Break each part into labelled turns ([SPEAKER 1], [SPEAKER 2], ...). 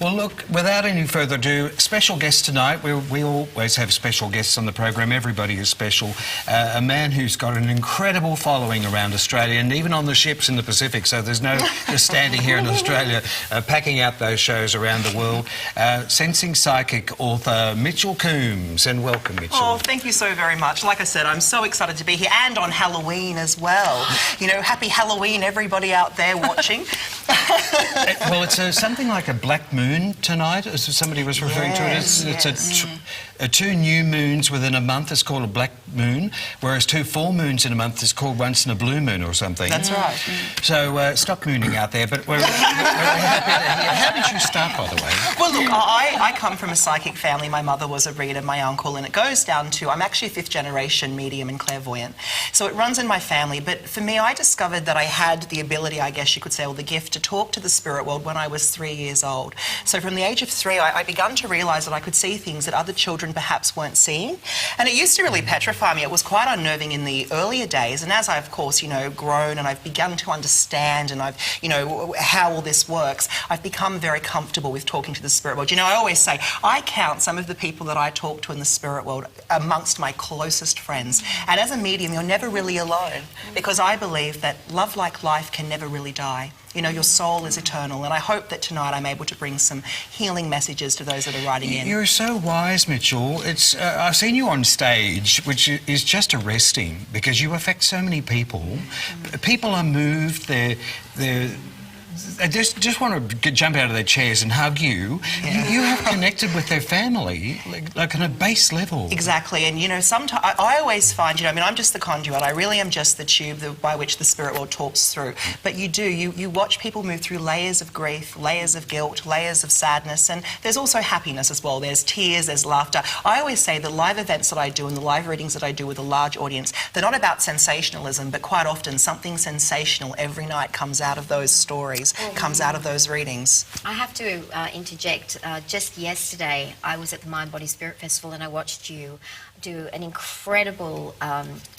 [SPEAKER 1] Well, look, without any further ado, special guest tonight. We always have special guests on the program. Everybody is special. A man who's got an incredible following around Australia and even on the ships in the Pacific, so there's no just standing here in Australia packing out those shows around the world. Sensing psychic author Mitchell Coombes, and welcome, Mitchell.
[SPEAKER 2] Oh, thank you so very much. Like I said, I'm so excited to be here, and on Halloween as well. You know, happy Halloween, everybody out there watching.
[SPEAKER 1] Well, it's something like a black moon tonight, as somebody was referring to it. It's two new moons within a month is called a black moon, whereas two full moons in a month is called once in a blue moon or something.
[SPEAKER 2] That's right.
[SPEAKER 1] So stop mooning out there, but we're happy to hear. How did you start, by the way?
[SPEAKER 2] Well, look, I come from a psychic family. My mother was a reader, my uncle, and it goes down to, I'm actually a fifth-generation medium and clairvoyant. So it runs in my family, but for me, I discovered that I had the ability, I guess you could say, or the gift to talk to the spirit world when I was 3 years old. So from the age of 3, I began to realise that I could see things that other children perhaps weren't seeing. And it used to really petrify me. It was quite unnerving in the earlier days. And as I've, of course, you know, grown and I've begun to understand and I've, you know, how all this works, I've become very comfortable with talking to the spirit world. You know, I always say, I count some of the people that I talk to in the spirit world amongst my closest friends. And as a medium, you're never really alone, because I believe that love like life can never really die. You know, your soul is eternal, and I hope that tonight I'm able to bring some healing messages to those that are writing in.
[SPEAKER 1] You're so wise, Mitchell. It's I've seen you on stage, which is just arresting, because you affect so many people. People are moved. They just want to jump out of their chairs and hug you. Yeah. You have connected with their family, like on a base level.
[SPEAKER 2] Exactly, and you know, sometimes I always find, you know, I mean, I'm just the conduit. I really am just the tube by which the spirit world talks through. But you watch people move through layers of grief, layers of guilt, layers of sadness, and there's also happiness as well. There's tears, there's laughter. I always say the live events that I do and the live readings that I do with a large audience, they're not about sensationalism, but quite often something sensational every night comes out of those stories. Comes out of those readings.
[SPEAKER 3] I have to interject. Just yesterday, I was at the Mind Body Spirit Festival and I watched you do an incredible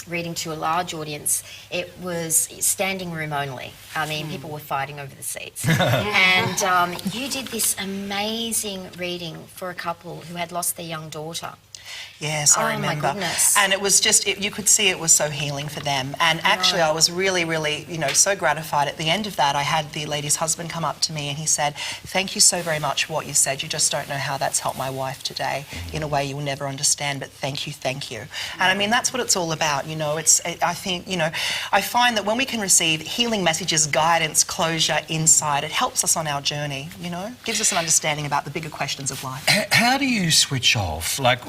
[SPEAKER 3] reading to a large audience. It was standing room only. I mean, people were fighting over the seats. And you did this amazing reading for a couple who had lost their young daughter.
[SPEAKER 2] Yes, I remember.
[SPEAKER 3] Oh, my goodness.
[SPEAKER 2] And it was just, you could see it was so healing for them. And actually, I was really, really, you know, so gratified. At the end of that, I had the lady's husband come up to me and he said, "Thank you so very much for what you said. You just don't know how that's helped my wife today in a way you will never understand, but thank you, thank you." And I mean, that's what it's all about, you know. I think, you know, I find that when we can receive healing messages, guidance, closure, insight, it helps us on our journey, you know, gives us an understanding about the bigger questions of life.
[SPEAKER 1] How do you switch off? Like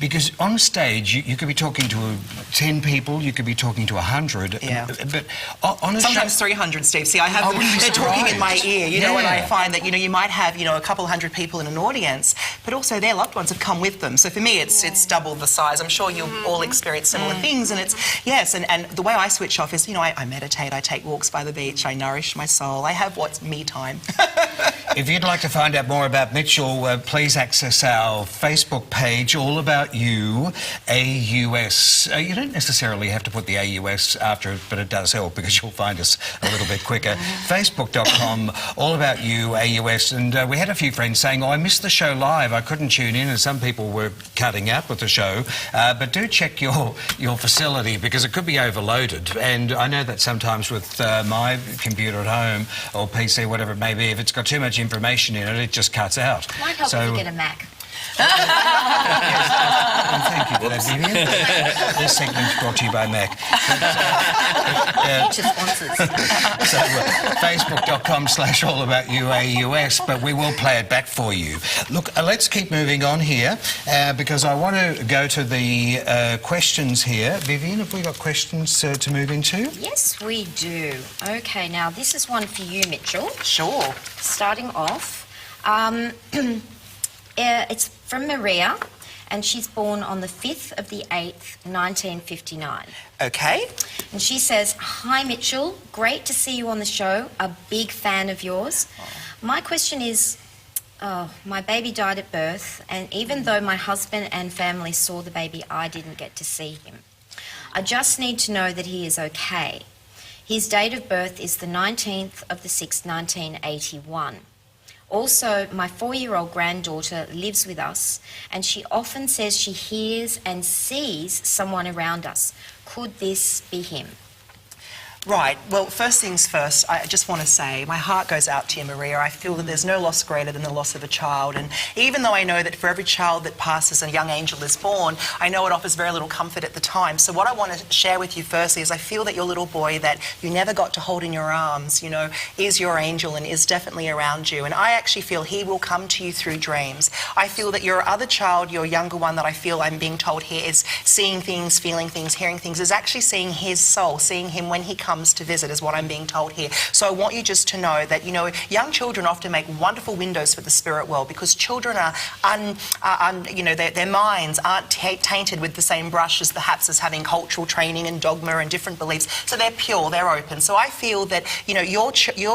[SPEAKER 1] because on stage you could be talking to 10 people, you could be talking to 100.
[SPEAKER 2] Yeah.
[SPEAKER 1] But on a
[SPEAKER 2] sometimes 300, Steve. See, I have them, they're talking in my ear, you know, and I find that, you know, you might have, you know, a couple hundred people in an audience, but also their loved ones have come with them. So for me, it's double the size. I'm sure you'll all experience similar things, and it's, yes, and the way I switch off is, you know, I meditate, I take walks by the beach, I nourish my soul, I have what's me time.
[SPEAKER 1] If you'd like to find out more about Mitchell, please access our Facebook page, All About You, AUS. You don't necessarily have to put the AUS after it, but it does help because you'll find us a little bit quicker. Facebook.com, All About You, AUS. And we had a few friends saying, "Oh, I missed the show live. I couldn't tune in," and some people were cutting out with the show. But do check your facility because it could be overloaded. And I know that sometimes with my computer at home or PC, whatever it may be, if it's got too much information in it, it just cuts out.
[SPEAKER 3] Might help if you get a Mac.
[SPEAKER 1] Thank you for that, Vivian. This segment's brought to you by Mac.
[SPEAKER 3] Future sponsors.
[SPEAKER 1] So Facebook.com/AllAboutYouAUS, but we will play it back for you. Look, let's keep moving on here because I want to go to the questions here. Vivian, have we got questions to move into?
[SPEAKER 3] Yes, we do. Okay, now this is one for you, Mitchell.
[SPEAKER 2] Sure.
[SPEAKER 3] Starting off, it's from Maria, and she's born on the 5th of the 8th, 1959.
[SPEAKER 2] Okay.
[SPEAKER 3] And she says, "Hi, Mitchell. Great to see you on the show. A big fan of yours. My question is, my baby died at birth, and even though my husband and family saw the baby, I didn't get to see him. I just need to know that he is okay. His date of birth is the 19th of the 6th, 1981. Also, my 4-year-old granddaughter lives with us, and she often says she hears and sees someone around us. Could this be him?
[SPEAKER 2] Right. Well, first things first, I just want to say my heart goes out to you, Maria. I feel that there's no loss greater than the loss of a child. And even though I know that for every child that passes, a young angel is born, I know it offers very little comfort at the time. So what I want to share with you firstly is I feel that your little boy that you never got to hold in your arms, you know, is your angel and is definitely around you. And I actually feel he will come to you through dreams. I feel that your other child, your younger one that I feel I'm being told here is seeing things, feeling things, hearing things, is actually seeing his soul, seeing him when he comes to visit, is what I'm being told here. So I want you just to know that, you know, young children often make wonderful windows for the spirit world because children are, you know, their minds aren't tainted with the same brush as perhaps as having cultural training and dogma and different beliefs. So they're pure, they're open. So I feel that, you know, your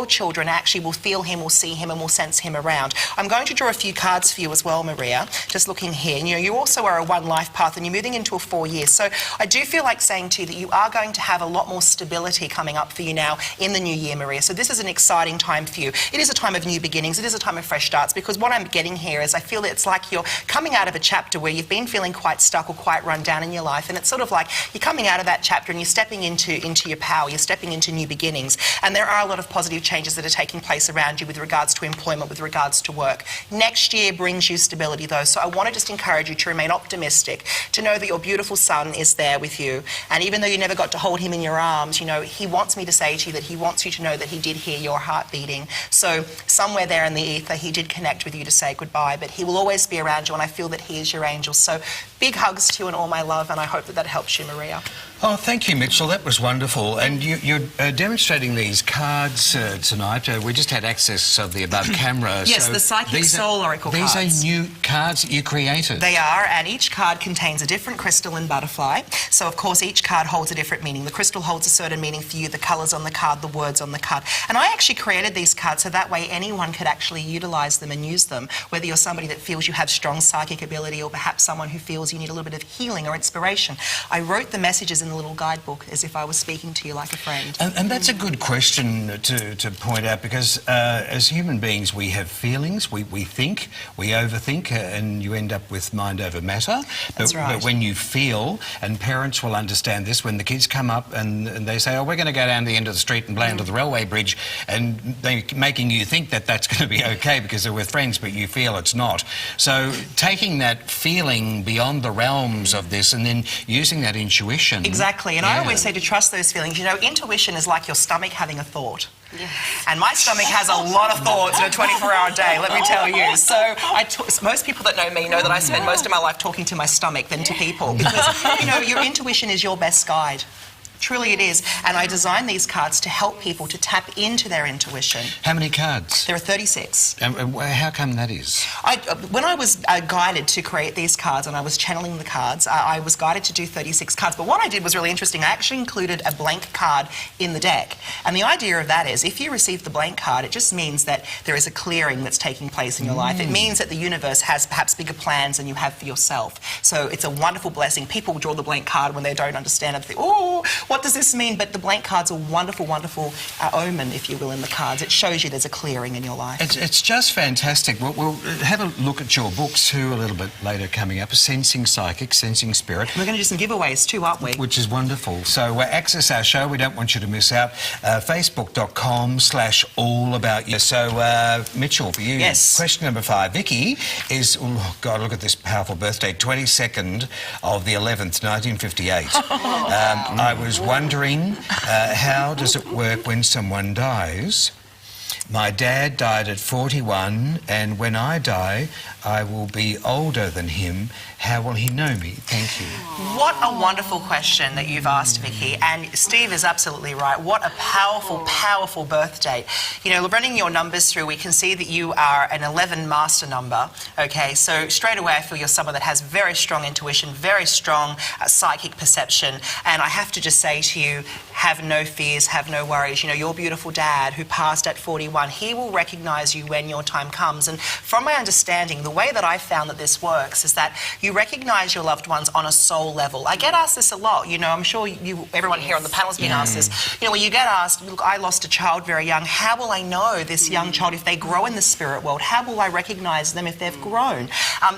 [SPEAKER 2] children actually will feel him, will see him, and will sense him around. I'm going to draw a few cards for you as well, Maria, just looking here. And, you know, you also are a one life path and you're moving into a 4 years. So I do feel like saying to you that you are going to have a lot more stability coming up for you now in the new year, Maria. So this is an exciting time for you. It is a time of new beginnings. It is a time of fresh starts, because what I'm getting here is I feel that it's like you're coming out of a chapter where you've been feeling quite stuck or quite run down in your life, and it's sort of like you're coming out of that chapter and you're stepping into your power, you're stepping into new beginnings, and there are a lot of positive changes that are taking place around you with regards to employment, with regards to work. Next year brings you stability though, so I want to just encourage you to remain optimistic, to know that your beautiful son is there with you, and even though you never got to hold him in your arms, you know, he wants me to say to you that he wants you to know that he did hear your heart beating. So somewhere there in the ether, he did connect with you to say goodbye, but he will always be around you, and I feel that he is your angel. So big hugs to you and all my love, and I hope that that helps you, Maria.
[SPEAKER 1] Oh, thank you, Mitchell. That was wonderful. And you're demonstrating these cards tonight. We just had access of the above camera.
[SPEAKER 2] Yes,
[SPEAKER 1] so
[SPEAKER 2] the Psychic Soul Oracle
[SPEAKER 1] these
[SPEAKER 2] cards.
[SPEAKER 1] These are new cards that you created.
[SPEAKER 2] They are, and each card contains a different crystal and butterfly. So, of course, each card holds a different meaning. The crystal holds a certain meaning for you, the colours on the card, the words on the card. And I actually created these cards so that way anyone could actually utilise them and use them, whether you're somebody that feels you have strong psychic ability or perhaps someone who feels you need a little bit of healing or inspiration. I wrote the messages in the little guidebook as if I was speaking to you like a friend.
[SPEAKER 1] And that's a good question to point out, because as human beings we have feelings, we think, we overthink, and you end up with mind over matter.
[SPEAKER 2] That's right.
[SPEAKER 1] But when you feel, and parents will understand this, when the kids come up and they say, oh, we're going to go down the end of the street and play under the railway bridge, and they're making you think that that's going to be okay because they're with friends, but you feel it's not. So taking that feeling beyond the realms of this and then using that intuition.
[SPEAKER 2] Exactly, and I always say to trust those feelings. You know, intuition is like your stomach having a thought.
[SPEAKER 3] Yes.
[SPEAKER 2] And my stomach has a lot of thoughts in a 24-hour day, let me tell you. So most people that know me know that I spend most of my life talking to my stomach than to people, because, you know, your intuition is your best guide. Truly it is. And I designed these cards to help people to tap into their intuition.
[SPEAKER 1] How many cards?
[SPEAKER 2] There are 36.
[SPEAKER 1] And how come that is?
[SPEAKER 2] When I was guided to create these cards and I was channeling the cards, I was guided to do 36 cards. But what I did was really interesting. I actually included a blank card in the deck. And the idea of that is if you receive the blank card, it just means that there is a clearing that's taking place in your life. It means that the universe has perhaps bigger plans than you have for yourself. So it's a wonderful blessing. People draw the blank card when they don't understand it. They think, oh, what does this mean? But the blank card's a wonderful, wonderful omen, if you will, in the cards. It shows you there's a clearing in your life.
[SPEAKER 1] It's just fantastic. We'll have a look at your books too a little bit later coming up. Sensing Psychic, Sensing Spirit.
[SPEAKER 2] We're going to do some giveaways too, aren't we?
[SPEAKER 1] Which is wonderful. So access our show. We don't want you to miss out. Facebook.com/allaboutYou. So Mitchell, for you,
[SPEAKER 2] yes.
[SPEAKER 1] Question number 5. Vicky is, oh God, look at this powerful birthday, 22nd of the 11th, 1958. I was wondering, how does it work when someone dies? My dad died at 41, and when I die, I will be older than him. How will he know me? Thank you.
[SPEAKER 2] What a wonderful question that you've asked, Vicky. And Steve is absolutely right. What a powerful, powerful birth date. You know, running your numbers through, we can see that you are an 11 master number. Okay, so straight away I feel you're someone that has very strong intuition, very strong psychic perception. And I have to just say to you, have no fears, have no worries. You know, your beautiful dad who passed at 41 41, he will recognize you when your time comes. And from my understanding, the way that I found that this works is that you recognize your loved ones on a soul level. I get asked this a lot, you know, I'm sure everyone here on the panel has been asked this. You know, when you get asked, look, I lost a child very young, how will I know this young child if they grow in the spirit world? How will I recognize them if they've grown?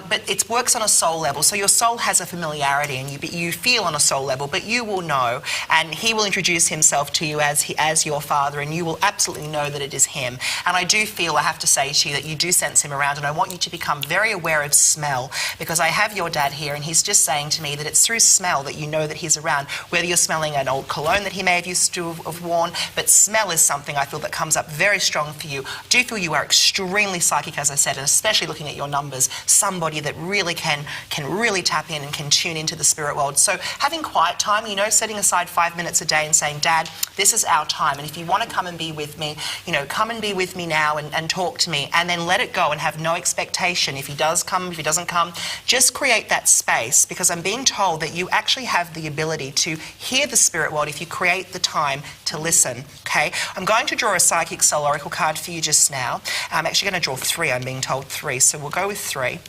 [SPEAKER 2] But it works on a soul level. So your soul has a familiarity and you feel on a soul level, but you will know, and he will introduce himself to you as your father, and you will absolutely know that it is him. And I do feel, I have to say to you, that you do sense him around, and I want you to become very aware of smell, because I have your dad here and he's just saying to me that it's through smell that you know that he's around, whether you're smelling an old cologne that he may have used to have worn, but smell is something I feel that comes up very strong for you. I do feel you are extremely psychic, as I said, and especially looking at your numbers, somebody that really can really tap in and can tune into the spirit world. So having quiet time, you know, setting aside 5 minutes a day and saying, Dad, this is our time, and if you want to come and be with me, you know, come and be with me now and talk to me, and then let it go and have no expectation. If he does come, if he doesn't come, just create that space, because I'm being told that you actually have the ability to hear the spirit world if you create the time to listen, okay? I'm going to draw a Psychic Soul Oracle card for you just now. I'm actually going to draw 3, I'm being told 3, so we'll go with 3.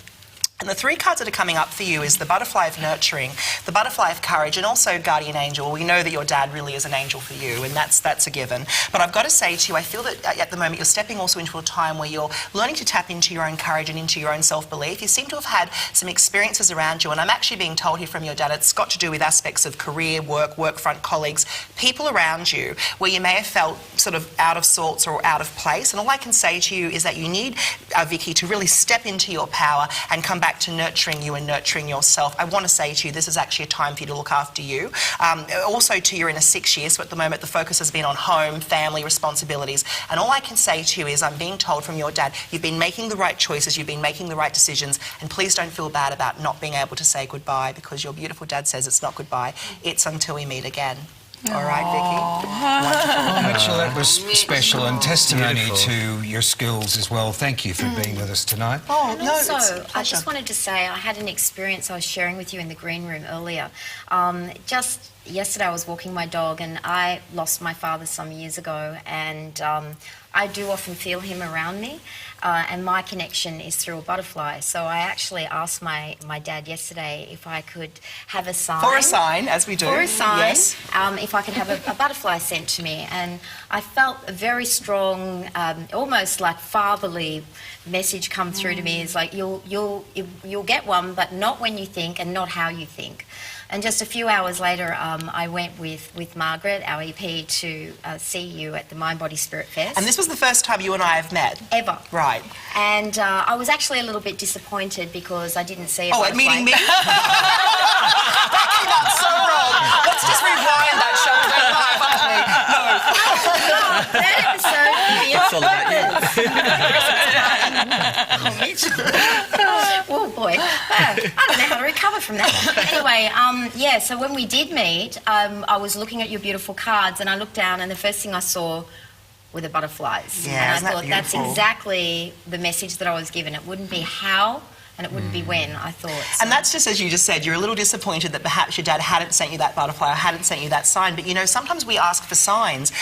[SPEAKER 2] And the 3 cards that are coming up for you is the Butterfly of Nurturing, the Butterfly of Courage, and also Guardian Angel. We know that your dad really is an angel for you, and that's a given. But I've got to say to you, I feel that at the moment you're stepping also into a time where you're learning to tap into your own courage and into your own self-belief. You seem to have had some experiences around you, and I'm actually being told here from your dad it's got to do with aspects of career, work front colleagues, people around you, where you may have felt sort of out of sorts or out of place. And all I can say to you is that you need, Vicky, to really step into your power and come back to nurturing you and nurturing yourself. I want to say to you, this is actually a time for you to look after you. Also, you're in a 6 year, so at the moment the focus has been on home, family, responsibilities. And all I can say to you is, I'm being told from your dad, you've been making the right choices, you've been making the right decisions, and please don't feel bad about not being able to say goodbye, because your beautiful dad says it's not goodbye, it's until we meet again. All right, Vicky?
[SPEAKER 1] Mitchell, that was special and testimony to your skills as well. Thank you for being with us tonight.
[SPEAKER 2] Oh,
[SPEAKER 3] And
[SPEAKER 2] no,
[SPEAKER 3] also,
[SPEAKER 2] it's a
[SPEAKER 3] I
[SPEAKER 2] pleasure.
[SPEAKER 3] just wanted to say I had an experience I was sharing with you in the green room earlier. Just yesterday I was walking my dog and I lost my father some years ago, and I do often feel him around me, and my connection is through a butterfly. So I actually asked my dad yesterday if I could have a sign.
[SPEAKER 2] For a sign, as we do.
[SPEAKER 3] For a sign,
[SPEAKER 2] yes.
[SPEAKER 3] if I could have a butterfly sent to me. And I felt a very strong, almost like fatherly message come through to me. It's like, you'll get one, but not when you think and not how you think. And just a few hours later, I went with Margaret, our EP, to see you at the Mind, Body, Spirit Fest.
[SPEAKER 2] And this was the first time you and I have met?
[SPEAKER 3] Ever.
[SPEAKER 2] Right.
[SPEAKER 3] And I was actually a little bit disappointed because I didn't see a
[SPEAKER 2] Oh, at
[SPEAKER 3] butterfly.
[SPEAKER 2] meeting me? That came out so wrong. Let's just rewind that show and go live, aren't we? No.
[SPEAKER 3] That episode
[SPEAKER 4] It's all about you.
[SPEAKER 3] Oh boy, I don't know how to recover from that. Anyway, yeah, so when we did meet, I was looking at your beautiful cards and I looked down and the first thing I saw were the butterflies.
[SPEAKER 2] Yeah,
[SPEAKER 3] and
[SPEAKER 2] isn't
[SPEAKER 3] I
[SPEAKER 2] that
[SPEAKER 3] thought that's
[SPEAKER 2] beautiful?
[SPEAKER 3] exactly the message that I was given. It wouldn't be how and it wouldn't be when, I thought. So.
[SPEAKER 2] And that's just as you just said, you're a little disappointed that perhaps your dad hadn't sent you that butterfly or hadn't sent you that sign. But, you know, sometimes we ask for signs,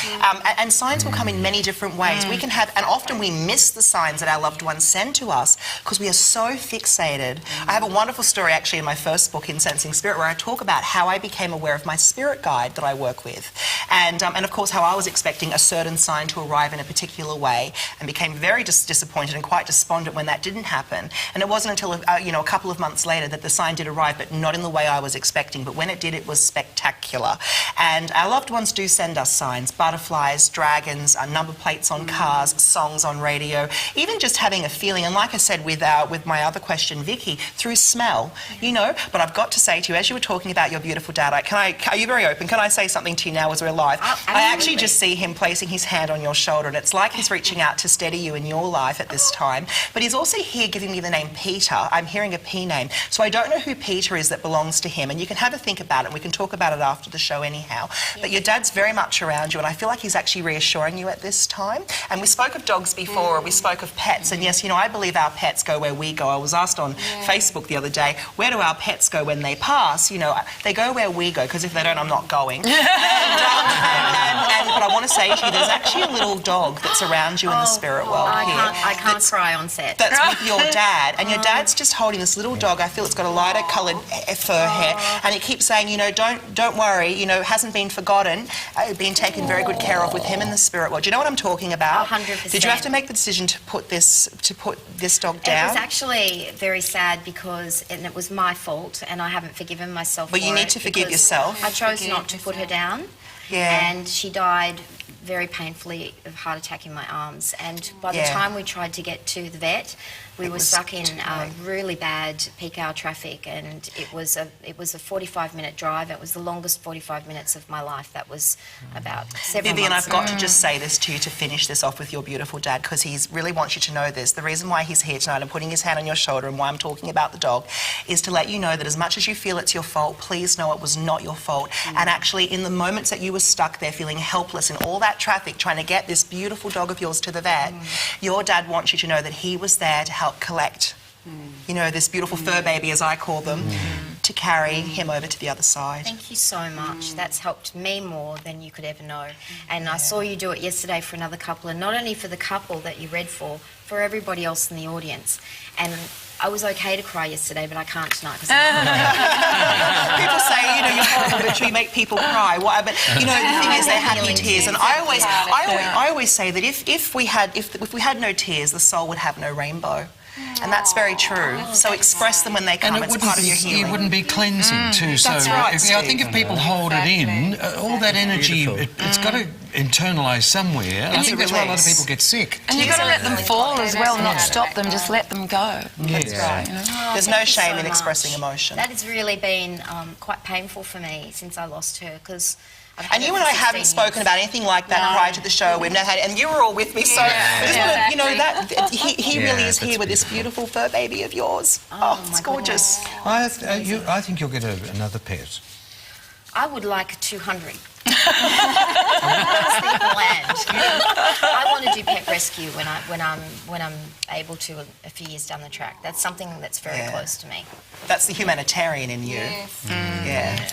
[SPEAKER 2] and signs will come in many different ways. We can have, and often we miss the signs that our loved ones send to us because we are so fixated. I have a wonderful story actually in my first book, In Sensing Spirit, where I talk about how I became aware of my spirit guide that I work with. And of course, how I was expecting a certain sign to arrive in a particular way and became very disappointed and quite despondent when that didn't happen. And it wasn't until, you know, a couple of months later that the sign did arrive, but not in the way I was expecting. But when it did, it was spectacular. And our loved ones do send us signs, butterflies, dragons, number plates on cars, songs on radio, even just having a feeling. And like I said with my other question, Vicky, through smell, you know. But I've got to say to you, as you were talking about your beautiful dad, are you very open? Can I say something to you now as we're live? I actually just see him placing his hand on your shoulder, and it's like he's reaching out to steady you in your life at this time. But he's also here giving me the name Peter. I'm hearing a P name. So I don't know who Peter is that belongs to him. And you can have a think about it. We can talk about it after the show anyhow. But your dad's very much around you, and I feel like he's actually reassuring you at this time. And we spoke of dogs before, we spoke of pets. And yes, you know, I believe our pets go where we go. I was asked on Facebook the other day, where do our pets go when they pass? You know, they go where we go, because if they don't, I'm not going. But I want to say to you, there's actually a little dog that's around you in the spirit world here.
[SPEAKER 3] I can't cry on set.
[SPEAKER 2] That's with your dad, and your dad's just holding this little dog. I feel it's got a lighter coloured fur hair, and it keeps saying, you know, don't worry, you know, it hasn't been forgotten, been taken very good care of with him in the spirit world. Do you know what I'm talking about?
[SPEAKER 3] 100%.
[SPEAKER 2] Did you have to make the decision to put this dog down?
[SPEAKER 3] It was actually very sad because it was my fault, and I haven't forgiven myself.
[SPEAKER 2] But you need to forgive yourself.
[SPEAKER 3] I chose not to put her down.
[SPEAKER 2] Yeah.
[SPEAKER 3] And she died very painfully of heart attack in my arms. And by the time we tried to get to the vet, we were stuck in really bad peak hour traffic, and it was a 45-minute drive. It was the longest 45 minutes of my life. That was about 7
[SPEAKER 2] Vivian,
[SPEAKER 3] months.
[SPEAKER 2] I've got to just say this to you to finish this off with your beautiful dad, because he really wants you to know this. The reason why he's here tonight and putting his hand on your shoulder and why I'm talking about the dog is to let you know that as much as you feel it's your fault, please know it was not your fault. And actually, in the moments that you were stuck there feeling helpless in all that traffic trying to get this beautiful dog of yours to the vet, your dad wants you to know that he was there to help collect, you know, this beautiful fur baby, as I call them, to carry him over to the other side.
[SPEAKER 3] Thank you so much. That's helped me more than you could ever know. And I saw you do it yesterday for another couple, and not only for the couple that you read for everybody else in the audience. And I was okay to cry yesterday, but I can't tonight because
[SPEAKER 2] People say, you know, you're horrible, but you make people cry. Why? But you know, the thing is, they're happy tears, and I always say that if we had no tears, the soul would have no rainbow. And that's very true. So express them when they come. It's part of your healing.
[SPEAKER 1] It wouldn't be cleansing too. So
[SPEAKER 2] That's right,
[SPEAKER 1] I think if people hold it in, all that energy, it's got to internalise somewhere. I think that's why a lot of people get sick.
[SPEAKER 4] And you've got to let them fall as well, not stop them, just let them go.
[SPEAKER 2] That's right. There's no shame in expressing emotion.
[SPEAKER 3] That has really been quite painful for me since I lost her, because...
[SPEAKER 2] And you and I haven't spoken about anything like that prior to the show. We've never had, and you were all with me, so I just want to, you know, that he really is here with this beautiful fur baby of yours. Oh, it's gorgeous.
[SPEAKER 1] I think you'll get another pet.
[SPEAKER 3] I would like 200. I want to do pet rescue when I'm able to a few years down the track. That's something that's very close to me.
[SPEAKER 2] That's the humanitarian in you.
[SPEAKER 4] Yes.
[SPEAKER 2] Yeah.